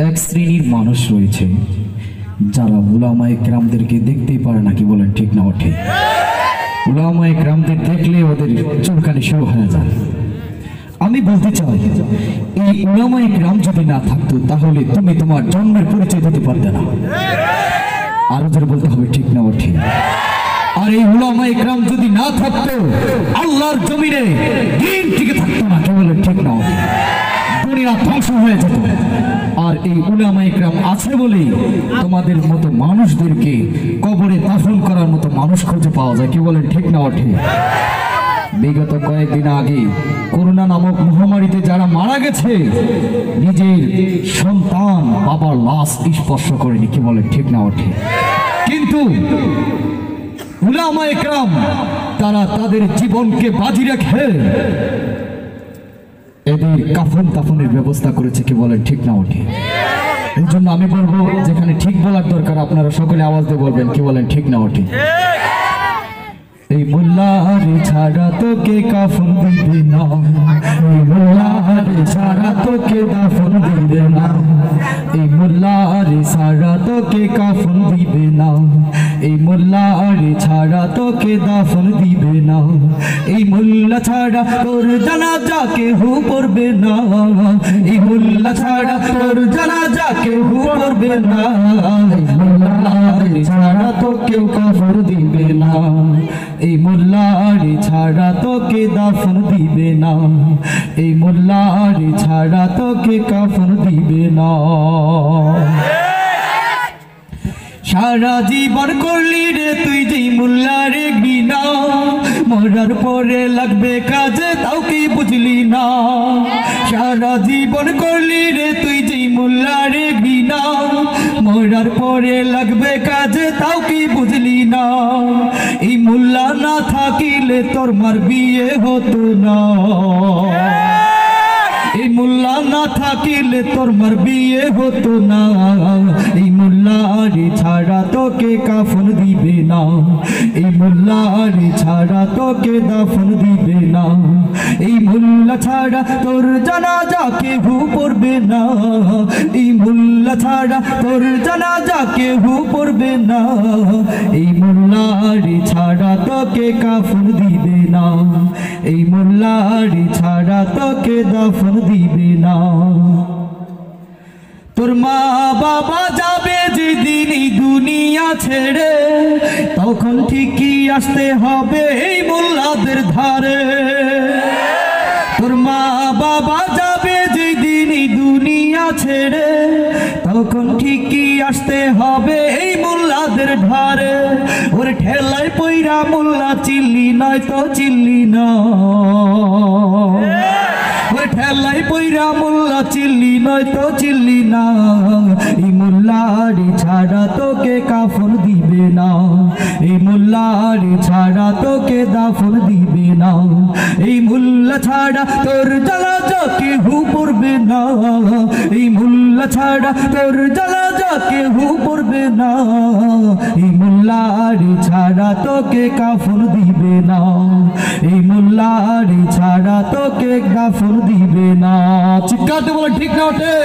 এক শ্রেণীর মানুষ রয়েছে যারা উলামায়ে কেরামদেরকে দেখতেই পারে না, কি বলেন ঠিক না ওঠে? উলামায়ে কেরামদের দেখলে ওদের চুলকানি শুরু হয়ে যায়। আমি বলতে চাই, এই উলামায়ে কেরাম যদি না থাকতো তাহলে তুমি তোমার জন্মের পরিচয় দিতে পারতে না। আরো জোরে বলতে হবে ঠিক না ওঠে? আর এই উলামায়ে কেরাম যদি না থাকতো আল্লাহর জমিনে দিন টিকে থাকতো না, কি বলেন ঠিক না ওঠে? দুনিয়া ধ্বংস হয়ে যেত। আর এই উলামায়ে কেরাম আছে বলেই তোমাদের মতো মানুষদেরকে কবরে দাফন করার মতো মানুষ খুঁজে পাওয়া যায়, কি বলেন ঠিক না ওঠে? বিগত কয়েকদিন আগে করোনা নামক মহামারীতে যারা মারা গেছে, নিজের সন্তান বাবার লাশ স্পর্শ করেনি, কি বলেন ঠিক না ওঠে? কিন্তু উলামায়ে কেরাম তারা তাদের জীবনকে বাজি রেখে এদের কাফন দাফনের ব্যবস্থা করেছে, কি বলেন ঠিক না ওঠে? এই জন্য আমি বলবো, যেখানে ঠিক বলার দরকার আপনারা সকলে আওয়াজ দিয়ে বলবেন, কি বলেন ঠিক না ওঠে? এই মোল্লারে ছাড়া তোকে কাফন দিবে না, এই মোল্লারে ছাড়া তোকে দাফন দিবে না, এই মোল্লারে ছাড়া তোকে কাফন দিবে না, এই মোল্লারে ছাড়া তোকে দাফন দিবে না, এই মোল্লা ছাড়া তোর জানাজা কেউ পড়বে না, এই মোল্লা ছাড়া তোর জানাজা কেউ পড়বে না, এই মোল্লারে ছাড়া তোকে কাফন দিবে না, এই মোল্লারে ছাড়া তোকে দাফন দিবে না, এই মোল্লারে ছাড়া তোকে কাফন দিবে না। সারা জীবন করলি রে তুই যেই মোল্লারে ঘৃণা, মরার পরে লাগবে কাজে তাও কি বুঝলি না, সারা জীবন করলি রে তুই যেই মোল্লারে ঘৃণা, মরার পরে লাগবে কাজে তাও কি বুঝলি না, এই মোল্লা না থাকিলে তোর মার বিয়ে হতো না, এই মোল্লা না থাকিলে তোর মার বিয়ে হতো না, এই মোল্লারে ছাড়া তোকে কাফন দিবে না, এই মোল্লারে ছাড়া তোকে দাফন দিবে না, এই মোল্লা ছাড়া তোর জানাজা কেউ পড়বে না, এই মোল্লা ছাড়া তোর জানাজা কেউ পড়বে না, এই মোল্লারে ছাড়া তোকে কাফন দিবে না, এই মোল্লারে ছাড়া তোকে দাফন দিবে না। তোর মা বাবা যাবে যেদিন এই দুনিয়া ছেড়ে, তখন ঠিকই আসতে হবে এই মোল্লাদের ধারে, তোর মা বাবা যাবে যেদিন এই দুনিয়া ছেড়ে, তখন ঠিকই আসতে হবে এই মোল্লাদের ধারে, ওর ঠেলায় পইরা মোল্লা চিল্লি নয় তো চিল্লি না, ঠেলাই পইরা মোল্লা চিল্লি নয় তো চিল্লি না, এই মোল্লারে ছাড়া তোকে কাফন দিবে না, এই মোল্লারে ছাড়া তোকে দাফন দিবে না, এই মোল্লা ছাড়া তোর জানাজা কেউ পড়বে না, এই মোল্লা ছাড়া তোর জানাজা কেউ পড়বে না, এই মোল্লারে ছাড়া তোকে কাফন দিবে না, এই মোল্লারে ছাড়া তোকে দাফন দিবে না। চিৎকারতে বলে ঠিক না ওঠে?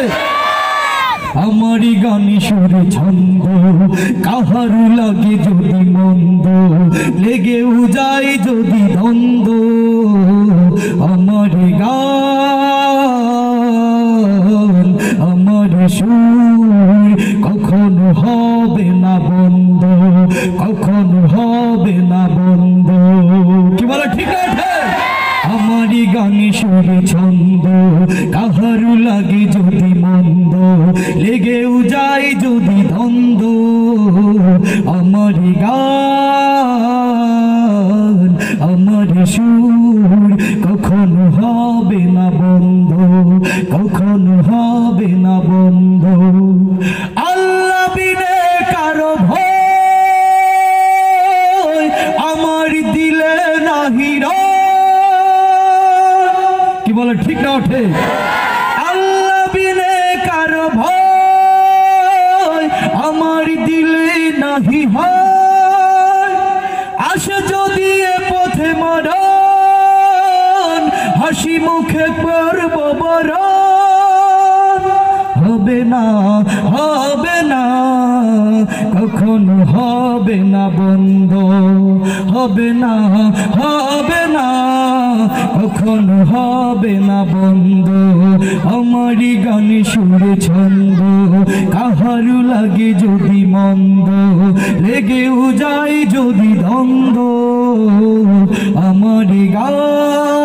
আমারই গানে সুরে ছন্দ কাহার লাগে যদি মন্দ, লেগেও যায় যদি দ্বন্দ্ব, আমার গান আমার সুর কখনো হবে না বন্ধ, কখনো হবে না বন্ধ, কি বলে ঠিক আছে? আমারই গানে সুরে ছন্দ কাহার লাগে যদি মন্দ, লেগেও যায় যদি দ্বন্দ্ব, আমারই গান আমার সুর কখনো হবে না বন্ধ, কখনো হবে না বন্ধ। আল্লাহ বিনে কারো ভয় আমার দিলে নাহি রে, কি বলে ঠিক না ওঠে? আল্লাহ বিনে কারো ভয় আমার দিলে নাহি হয়, না, হবে না, কখনো হবে না বন্ধ, হবে না, হবে না, কখনো হবে না বন্ধ। আমারই গানে সুরে ছন্দ কাহারু লাগে যদি মন্দ, লেগেও যায় যদি দ্বন্দ্ব, আমারই গান